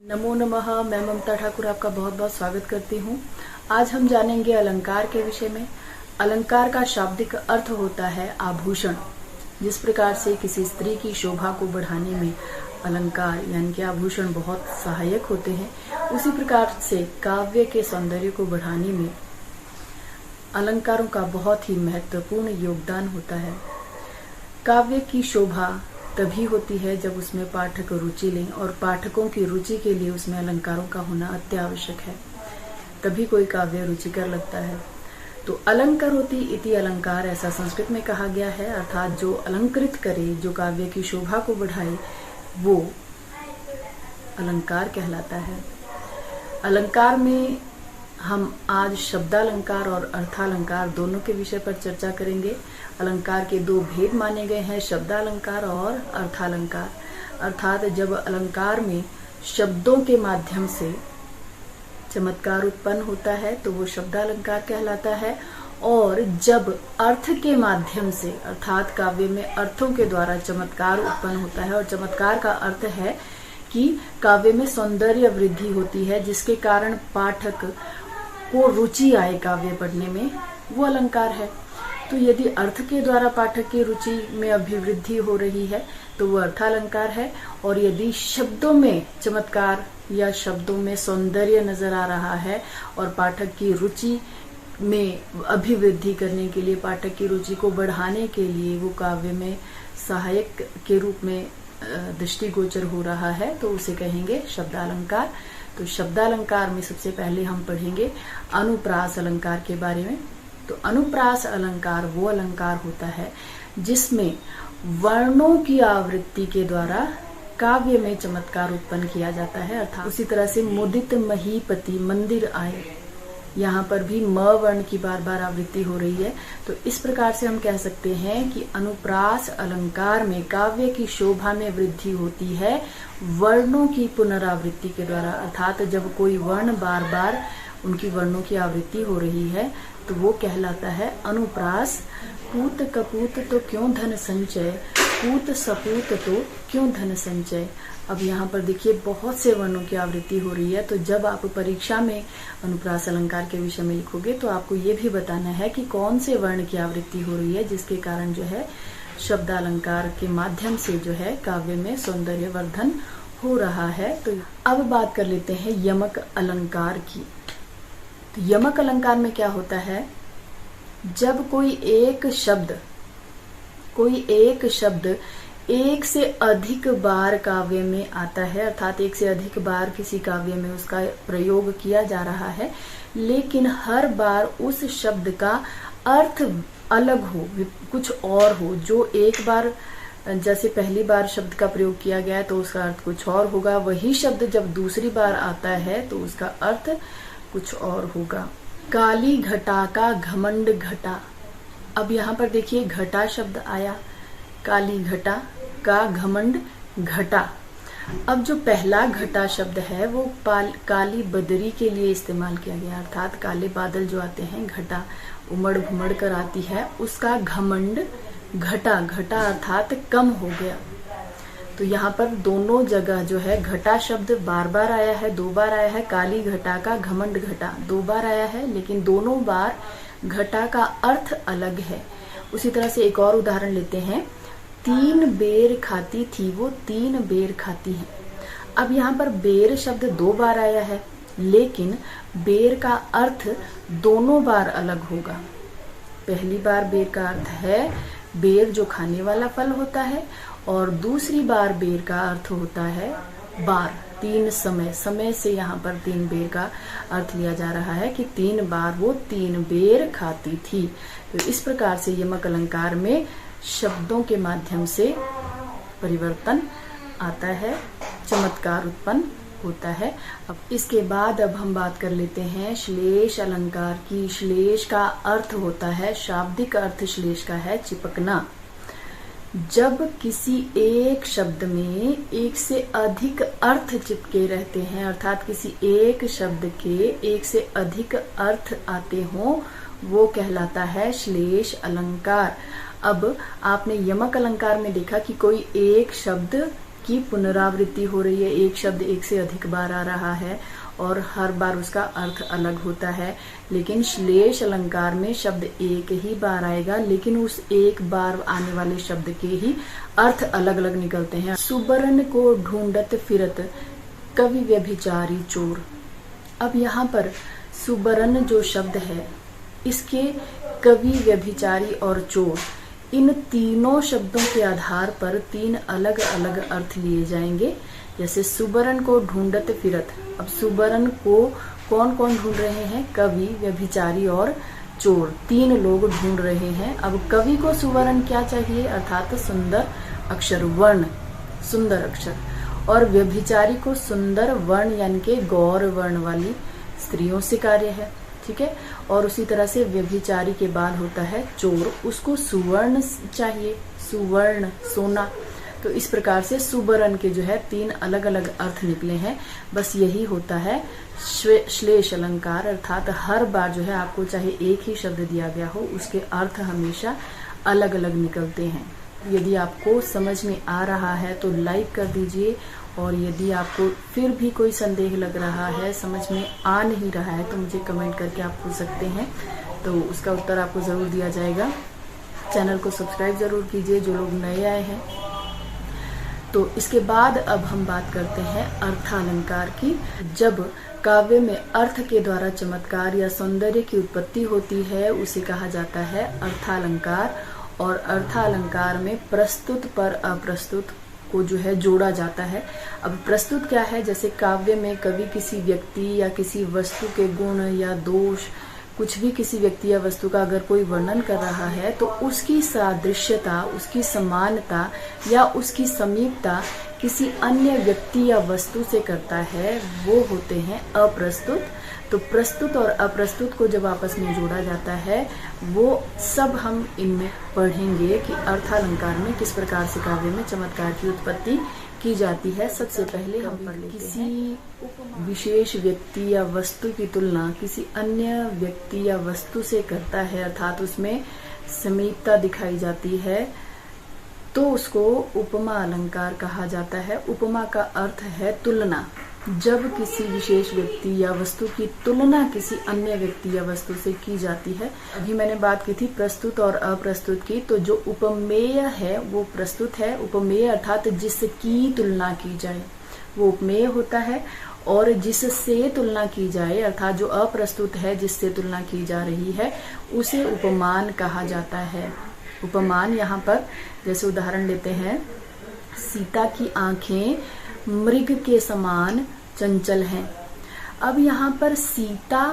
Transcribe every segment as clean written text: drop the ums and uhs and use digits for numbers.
नमो नमः। मैं ममता ठाकुर आपका बहुत बहुत स्वागत करती हूँ। आज हम जानेंगे अलंकार के विषय में। अलंकार का शाब्दिक अर्थ होता है आभूषण। जिस प्रकार से किसी स्त्री की शोभा को बढ़ाने में अलंकार यानी कि आभूषण बहुत सहायक होते हैं, उसी प्रकार से काव्य के सौंदर्य को बढ़ाने में अलंकारों का बहुत ही महत्वपूर्ण योगदान होता है। काव्य की शोभा तभी होती है जब उसमें पाठक रुचि लें, और पाठकों की रुचि के लिए उसमें अलंकारों का होना अत्यावश्यक है, तभी कोई काव्य रुचिकर लगता है। तो अलंकरोति इति अलंकार, ऐसा संस्कृत में कहा गया है, अर्थात जो अलंकृत करे, जो काव्य की शोभा को बढ़ाए, वो अलंकार कहलाता है। अलंकार में हम आज शब्दालंकार और अर्थालंकार दोनों के विषय पर चर्चा करेंगे। अलंकार के दो भेद माने गए हैं, शब्दालंकार और अर्थालंकार। अर्थात जब अलंकार में शब्दों के माध्यम से चमत्कार उत्पन्न होता है तो वो शब्दालंकार कहलाता है, और जब अर्थ के माध्यम से अर्थात काव्य में अर्थों के द्वारा चमत्कार उत्पन्न होता है, और चमत्कार का अर्थ है कि काव्य में सौंदर्य वृद्धि होती है जिसके कारण पाठक को रुचि आए काव्य पढ़ने में, वो अलंकार है। तो यदि अर्थ के द्वारा पाठक की रुचि में अभिवृद्धि हो रही है तो वो अर्थालंकार है, और यदि शब्दों में चमत्कार या शब्दों में सौंदर्य नजर आ रहा है और पाठक की रुचि में अभिवृद्धि करने के लिए, पाठक की रुचि को बढ़ाने के लिए वो काव्य में सहायक के रूप में दृष्टिगोचर हो रहा है, तो उसे कहेंगे शब्दालंकार। तो शब्दालंकार में सबसे पहले हम पढ़ेंगे अनुप्रास अलंकार के बारे में। तो अनुप्रास अलंकार वो अलंकार होता है जिसमें वर्णों की आवृत्ति के द्वारा काव्य में चमत्कार उत्पन्न किया जाता है। अर्थात उसी तरह से मुदित महीपति मंदिर आए, यहाँ पर भी म वर्ण की बार बार आवृत्ति हो रही है। तो इस प्रकार से हम कह सकते हैं कि अनुप्रास अलंकार में काव्य की शोभा में वृद्धि होती है वर्णों की पुनरावृत्ति के द्वारा। अर्थात जब कोई वर्ण बार बार उनकी वर्णों की आवृत्ति हो रही है तो वो कहलाता है अनुप्रास। पूत कपूत तो क्यों धन संचय, पूत सपूत तो क्यों धन संचय। अब यहाँ पर देखिए बहुत से वर्णों की आवृत्ति हो रही है, तो जब आप परीक्षा में अनुप्रास अलंकार के विषय में लिखोगे तो आपको ये भी बताना है कि कौन से वर्ण की आवृत्ति हो रही है, जिसके कारण जो है शब्दालंकार के माध्यम से जो है काव्य में सौंदर्य वर्धन हो रहा है। तो अब बात कर लेते हैं यमक अलंकार की। तो यमक अलंकार में क्या होता है, जब कोई एक शब्द एक से अधिक बार काव्य में आता है, अर्थात एक से अधिक बार किसी काव्य में उसका प्रयोग किया जा रहा है, लेकिन हर बार उस शब्द का अर्थ अलग हो, कुछ और हो। जो एक बार जैसे पहली बार शब्द का प्रयोग किया गया है तो उसका अर्थ कुछ और होगा, वही शब्द जब दूसरी बार आता है तो उसका अर्थ कुछ और होगा। काली घटा का घमंड घटा। अब यहाँ पर देखिए घटा शब्द आया, काली घटा का घमंड घटा। अब जो पहला घटा शब्द है वो काली बदरी के लिए इस्तेमाल किया गया, अर्थात काले बादल जो आते हैं, घटा उमड़ घुमड़ कर आती है, उसका घमंड घटा, घटा अर्थात कम हो गया। तो यहाँ पर दोनों जगह जो है घटा शब्द बार बार आया है, 2 बार आया है। काली घटा का घमंड घटा 2 बार आया है, लेकिन दोनों बार घटा का अर्थ अलग है। उसी तरह से एक और उदाहरण लेते हैं, 3 बेर खाती थी वो 3 बेर खाती है। अब यहाँ पर बेर शब्द 2 बार आया है, लेकिन बेर का अर्थ दोनों बार अलग होगा। पहली बार बेर का अर्थ है बेर जो खाने वाला फल होता है, और दूसरी बार बेर का अर्थ होता है बार, 3 समय से यहाँ पर 3 बेर का अर्थ लिया जा रहा है कि 3 बार वो 3 बेर खाती थी। तो इस प्रकार से यमक अलंकार में शब्दों के माध्यम से परिवर्तन आता है, चमत्कार उत्पन्न होता है। अब इसके बाद हम बात कर लेते हैं श्लेष अलंकार की। श्लेष का अर्थ होता है, शाब्दिक अर्थ श्लेष का है चिपकना। जब किसी एक शब्द में एक से अधिक अर्थ चिपके रहते हैं, अर्थात किसी एक शब्द के एक से अधिक अर्थ आते हों, वो कहलाता है श्लेष अलंकार। अब आपने यमक अलंकार में देखा कि कोई एक शब्द की पुनरावृत्ति हो रही है, एक शब्द एक से अधिक बार आ रहा है और हर बार उसका अर्थ अलग होता है। लेकिन श्लेष अलंकार में शब्द एक ही बार आएगा, लेकिन उस एक बार आने वाले शब्द के ही अर्थ अलग अलग निकलते हैं। सुबरन को ढूंढत फिरत कवि व्यभिचारी चोर। अब यहाँ पर सुबरन जो शब्द है, इसके कवि, व्यभिचारी और चोर, इन तीनों शब्दों के आधार पर तीन अलग अलग अर्थ लिए जाएंगे। जैसे सुबरन को ढूंढत फिरत, अब सुबरन को कौन कौन ढूंढ रहे हैं? कवि, व्यभिचारी और चोर, तीन लोग ढूंढ रहे हैं। अब कवि को सुबरन क्या चाहिए? अर्थात सुंदर अक्षर, वर्ण, सुंदर अक्षर। और व्यभिचारी को सुंदर वर्ण यानी कि गौर वर्ण वाली स्त्रियों से कार्य है, ठीक है। और उसी तरह से व्यभिचारी के बाद होता है चोर, उसको सुवर्ण चाहिए, सुवर्ण, सोना। तो इस प्रकार से सुबरन के जो है तीन अलग अलग अर्थ निकले हैं। बस यही होता है श्लेष अलंकार, अर्थात हर बार जो है आपको चाहे एक ही शब्द दिया गया हो, उसके अर्थ हमेशा अलग अलग निकलते हैं। यदि आपको समझ में आ रहा है तो लाइक कर दीजिए, और यदि आपको फिर भी कोई संदेह लग रहा है, समझ में आ नहीं रहा है, तो मुझे कमेंट करके आप पूछ सकते हैं, तो उसका उत्तर आपको जरूर दिया जाएगा। चैनल को सब्सक्राइब जरूर कीजिए जो लोग नए आए हैं। तो इसके बाद अब हम बात करते हैं अर्थालंकार की। जब काव्य में अर्थ के द्वारा चमत्कार या सौंदर्य की उत्पत्ति होती है, उसे कहा जाता है अर्थालंकार। और अर्थालंकार में प्रस्तुत पर अप्रस्तुत को जो है जोड़ा जाता है। अब प्रस्तुत क्या है? जैसे काव्य में कवि किसी व्यक्ति या किसी वस्तु के गुण या दोष, कुछ भी किसी व्यक्ति या वस्तु का अगर कोई वर्णन कर रहा है, तो उसकी सादृश्यता, उसकी समानता या उसकी समीपता किसी अन्य व्यक्ति या वस्तु से करता है, वो होते हैं अप्रस्तुत। तो प्रस्तुत और अप्रस्तुत को जब आपस में जोड़ा जाता है, वो सब हम इनमें पढ़ेंगे कि अर्थालंकार में किस प्रकार से काव्य में चमत्कार की उत्पत्ति की जाती है। सबसे पहले हम पढ़ लेते हैं, किसी विशेष व्यक्ति या वस्तु की तुलना किसी अन्य व्यक्ति या वस्तु से करता है, अर्थात उसमें समीपता दिखाई जाती है, तो उसको उपमा अलंकार कहा जाता है। उपमा का अर्थ है तुलना। जब किसी विशेष व्यक्ति या वस्तु की तुलना किसी अन्य व्यक्ति या वस्तु से की जाती है। अभी मैंने बात की थी प्रस्तुत और अप्रस्तुत की, तो जो उपमेय है वो प्रस्तुत है। उपमेय अर्थात जिसकी तुलना की जाए वो उपमेय होता है, और जिससे तुलना की जाए अर्थात जो अप्रस्तुत है, जिससे तुलना की जा रही है, उसे उपमान कहा जाता है। उपमान यहाँ पर जैसे उदाहरण लेते हैं, सीता की आंखें मृग के समान चंचल हैं। अब यहाँ पर सीता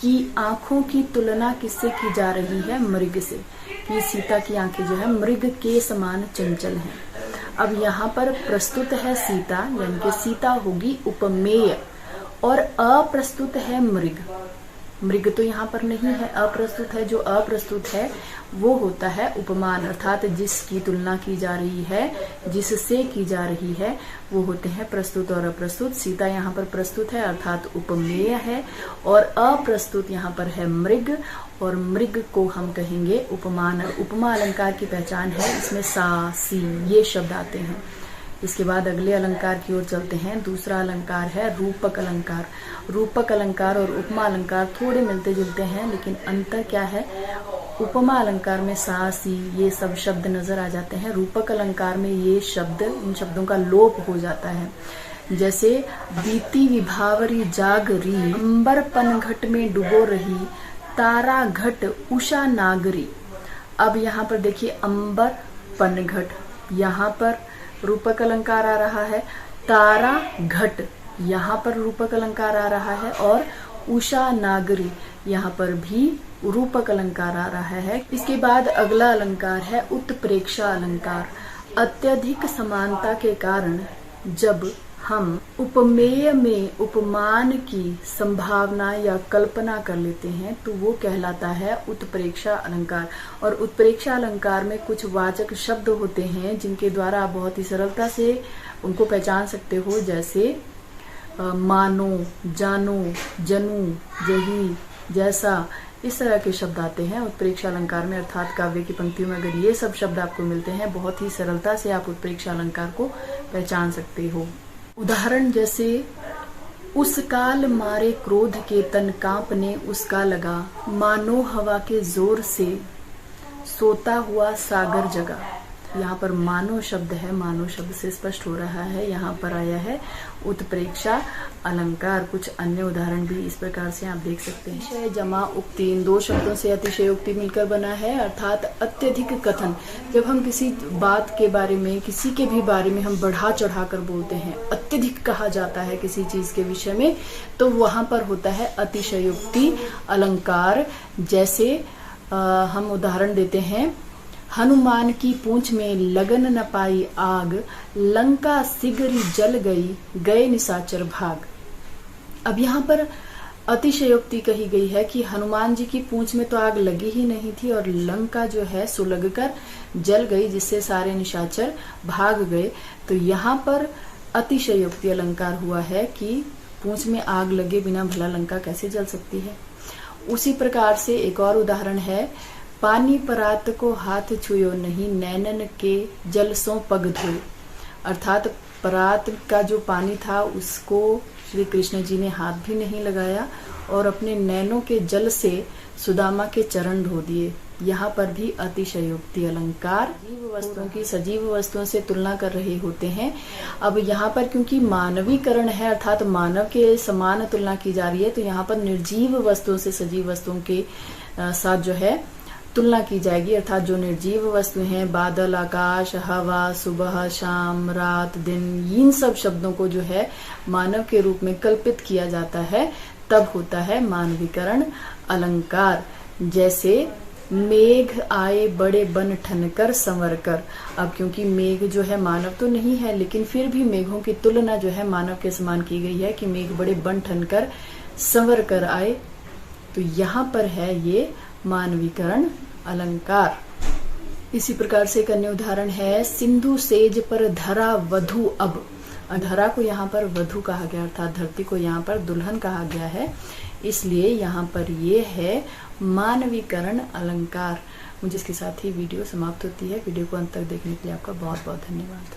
की आंखों की तुलना किससे की जा रही है? मृग से, कि सीता की आंखें जो है मृग के समान चंचल हैं। अब यहाँ पर प्रस्तुत है सीता, यानी कि सीता होगी उपमेय, और अप्रस्तुत है मृग। मृग तो यहाँ पर नहीं है, अप्रस्तुत है। जो अप्रस्तुत है वो होता है उपमान, अर्थात जिसकी तुलना की जा रही है, जिससे की जा रही है, वो होते हैं प्रस्तुत और अप्रस्तुत। सीता यहाँ पर प्रस्तुत है अर्थात उपमेय है, और अप्रस्तुत यहाँ पर है मृग, और मृग को हम कहेंगे उपमान। उपमा अलंकार की पहचान है, इसमें सा, सी ये शब्द आते हैं। इसके बाद अगले अलंकार की ओर चलते हैं। दूसरा अलंकार है रूपक अलंकार। रूपक अलंकार और उपमा अलंकार थोड़े मिलते जुलते हैं, लेकिन अंतर क्या है? उपमा अलंकार में सा, सी ये सब शब्द नजर आ जाते हैं। रूपक अलंकार में ये शब्द, इन शब्दों का लोप हो जाता है। जैसे बीती विभावरी जागरी, अंबर पनघट में डुबो रही, तारा घट उषा नागरी। अब यहाँ पर देखिए अंबर पनघट, यहाँ पर रूपक अलंकार आ रहा है। तारा घट यहाँ पर रूपक अलंकार आ रहा है, और उषा नागरी यहाँ पर भी रूपक अलंकार आ रहा है। इसके बाद अगला अलंकार है उत्प्रेक्षा अलंकार। अत्यधिक समानता के कारण जब हम उपमेय में उपमान की संभावना या कल्पना कर लेते हैं, तो वो कहलाता है उत्प्रेक्षा अलंकार। और उत्प्रेक्षा अलंकार में कुछ वाचक शब्द होते हैं जिनके द्वारा आप बहुत ही सरलता से उनको पहचान सकते हो, जैसे मानो, जानो, जनू, जही, जैसा, इस तरह के शब्द आते हैं उत्प्रेक्ष अलंकार में, अर्थात काव्य की पंक्तियों में अगर ये सब शब्द आपको मिलते हैं, बहुत ही सरलता से आप उत्प्रेक्ष अलंकार को पहचान सकते हो। उदाहरण जैसे, उस काल मारे क्रोध के तन कांपने उसका लगा, मानो हवा के जोर से सोता हुआ सागर जगा। यहाँ पर मानो शब्द है, मानो शब्द से स्पष्ट हो रहा है यहाँ पर आया है उत्प्रेक्षा अलंकार। कुछ अन्य उदाहरण भी इस प्रकार से आप देख सकते हैं। अतिशय जमा उक्ति, इन दो शब्दों से अतिशयोक्ति मिलकर बना है, अर्थात अत्यधिक कथन। जब हम किसी बात के बारे में, किसी के भी बारे में हम बढ़ा चढ़ा कर बोलते हैं, अत्यधिक कहा जाता है किसी चीज के विषय में, तो वहां पर होता है अतिशयोक्ति अलंकार। जैसे हम उदाहरण देते हैं, हनुमान की पूंछ में लगन न पाई आग, लंका शीघ्र जल गई, गए निशाचर भाग। अब यहाँ पर अतिशयोक्ति कही गई है कि हनुमान जी की पूंछ में तो आग लगी ही नहीं थी और लंका जो है सुलग कर जल गई, जिससे सारे निशाचर भाग गए। तो यहाँ पर अतिशयोक्ति अलंकार हुआ है कि पूंछ में आग लगे बिना भला लंका कैसे जल सकती है। उसी प्रकार से एक और उदाहरण है, पानी परात को हाथ छुयो नहीं, नैनन के जल सो पग धोए। अर्थात परात का जो पानी था उसको श्री कृष्ण जी ने हाथ भी नहीं लगाया और अपने नैनों के जल से सुदामा के चरण धो दिए। यहाँ पर भी अतिशयोक्ति अलंकार सजीव वस्तुओं की सजीव वस्तुओं से तुलना कर रहे होते हैं। अब यहाँ पर क्योंकि मानवीकरण है, अर्थात मानव के समान तुलना की जा रही है, तो यहाँ पर निर्जीव वस्तुओं से सजीव वस्तुओं के साथ जो है तुलना की जाएगी। अर्थात जो निर्जीव वस्तु हैं, बादल, आकाश, हवा, सुबह, शाम, रात, दिन, इन सब शब्दों को जो है मानव के रूप में कल्पित किया जाता है, तब होता है मानवीकरण अलंकार। जैसे मेघ आए बड़े बन ठनकर संवर कर। अब क्योंकि मेघ जो है मानव तो नहीं है, लेकिन फिर भी मेघों की तुलना जो है मानव के समान की गई है कि मेघ बड़े बन ठनकर संवर कर आए। तो यहाँ पर है ये मानवीकरण अलंकार। इसी प्रकार से एक अन्य उदाहरण है, सिंधु सेज पर धरा वधु अब। धरा को यहाँ पर वधु कहा गया, अर्थात धरती को यहाँ पर दुल्हन कहा गया है, इसलिए यहाँ पर ये है मानवीकरण अलंकार। मुझे इसके साथ ही वीडियो समाप्त होती है। वीडियो को अंत तक देखने के लिए आपका बहुत बहुत धन्यवाद।